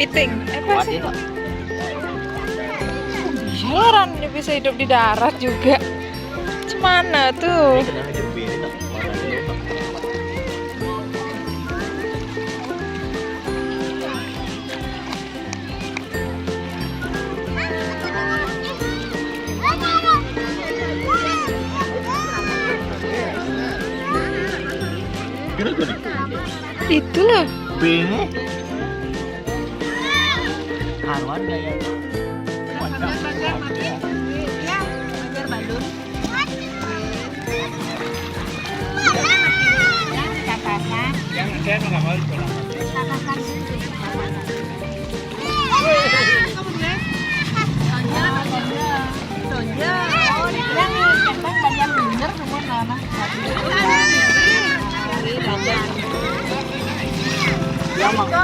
Piting. Apa sih? Jalan bisa hidup di darat juga. Cemana tuh? Itu loh. Bingung. Haruan gaya.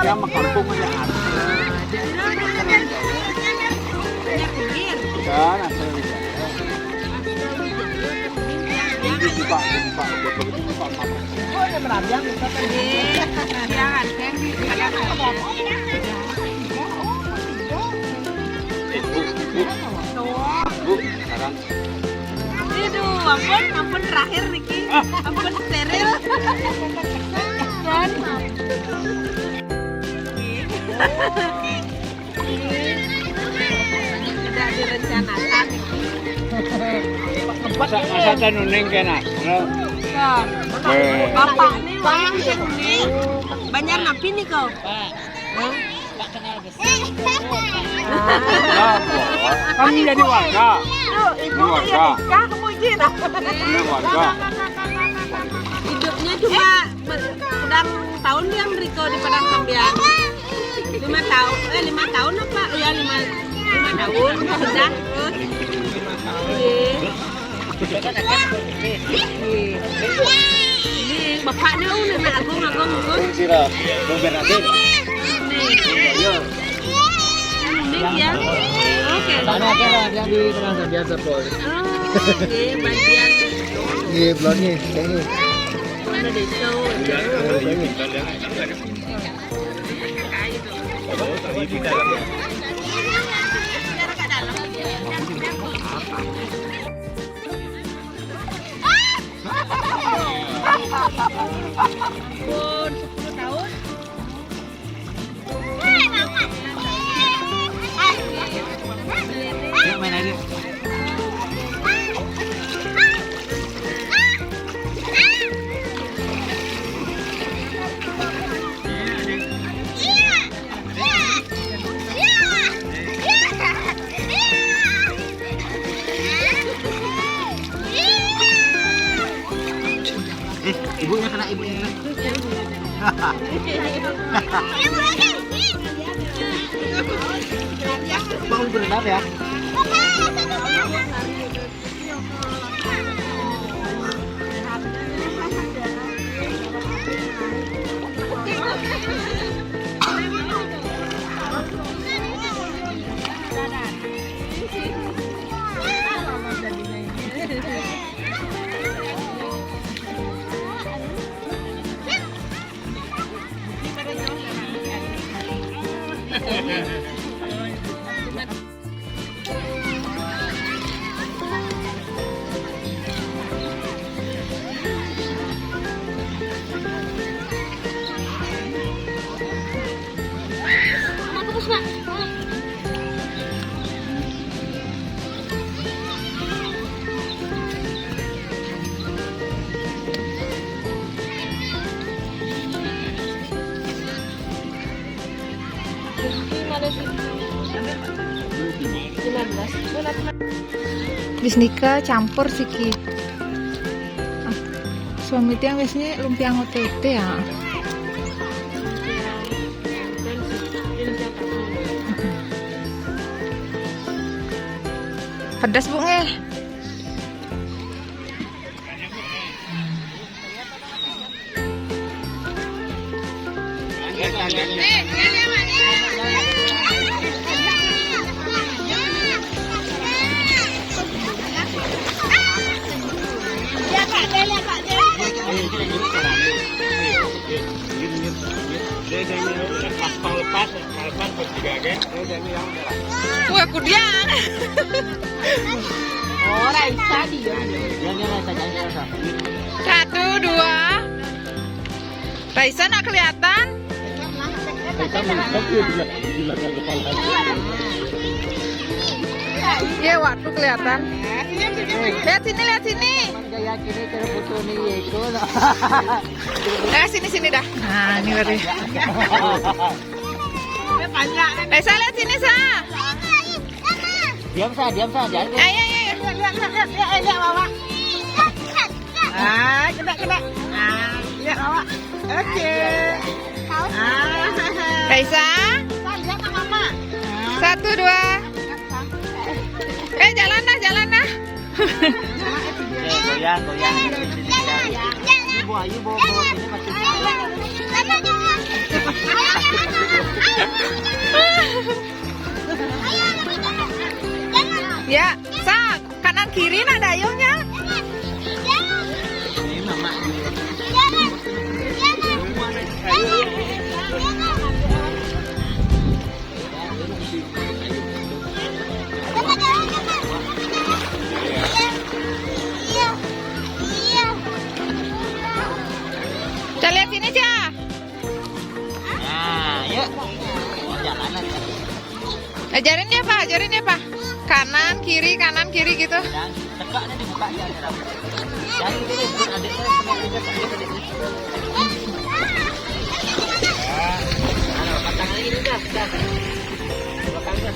Dia makampung aja kan. Kan asal dibuka oh ada merabiang kita tadi jangan kan bu sekarang aduh ampun terakhir Niki ampun steril kan tidak direncanakan masa nuning kena bapak ini banyak napi nih kau Pak kenal besi kami jadi warga ibu warga kamu izin warga hidupnya cuma sedang tahun yang Riko di Padang Sambiang 5 tahun apa ya 5 tahun sudah ini bapaknya udah agung sirah gubernur ya oke mana kan yang di Padang biasa pol bagian ini blonnya ini ada di show pun 10 tahun. Main aja. Ibunya kena ibunya. Bangun berenang ya. Wis nika campur siki. Suami tiang biasanya lumpia ngotete ya. Pedas bu ngeh. Ya Pak, Wah, kudian. Oh, Raisa dia. Jangan Raisa, jangan Raisa. 1, 2. Raisa nak kelihatan? Raisa mentok di belakang kepala. Iya, waktu kelihatan. Lihat sini, lihat sini. Gaya kini cara foto nih itu. Sini dah. Nah, ini baru. Raisa lihat sini, Sa. Diam Sa, jangan. Ayo. Lihat bawa. Kena. Lihat bawa. Oke. Raisa. Lihat sama Mama. 1, 2. Jalan dah. Goyang. Ayo bawa ini masih. Ya, Sa, kanan kiri nak dayungnya. Ini Mama. Kita lihat sini, Ca. Nah, yuk. Jalan aja. Ajarin dia, Pak. Kanan, kiri gitu. Yang tegaknya dibuka aja. Jangan ini bukan adiknya sama aja adik. Nah, patang lagi nih, dah. Belakang.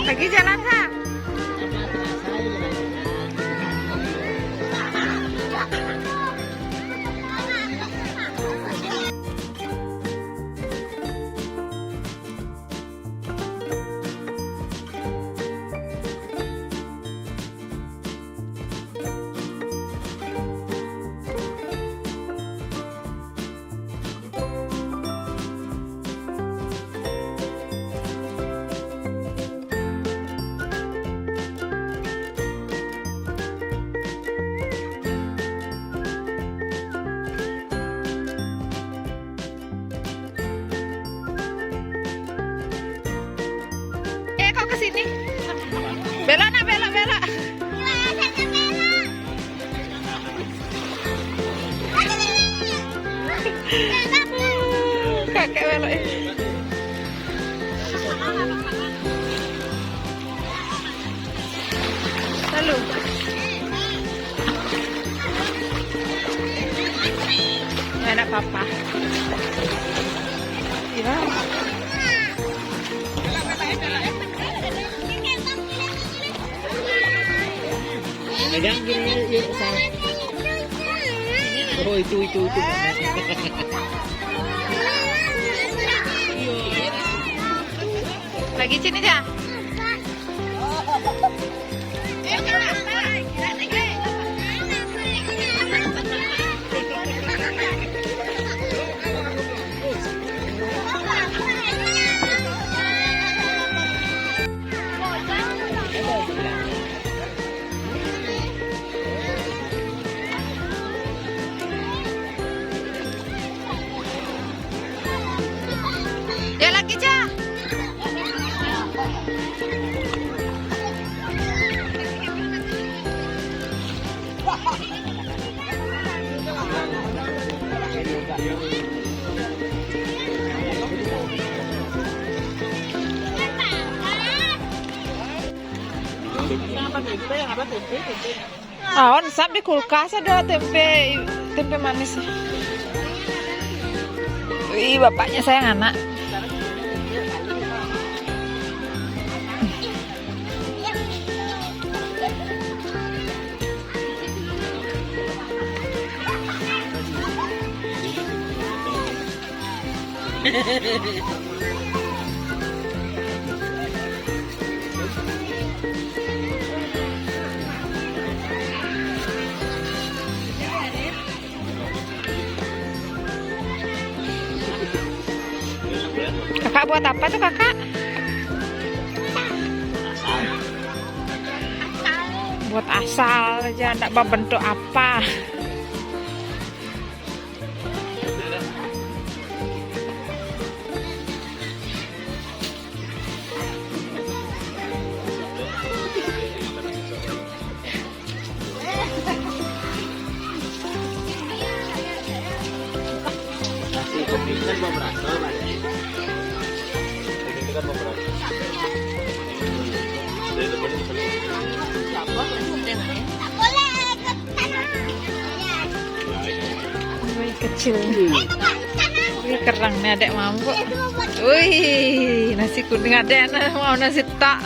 Lagi jalan, Sa. Kau ke sini. Belok. Kakek belok ya. Lalu. Nggak ada apa-apa. Ya. Pegang gini yuk, Sa. Oh, itu. Lagi sini aja. Oh, sap di kulkas ada tempe manis. Wih, bapaknya sayang anak. Kakak buat apa tuh kakak? Buat asal aja, enggak berbentuk apa. Wih, kecil. Wih, kerang nih adek mampu. Wih, nasi kuning adek mau nasi tak.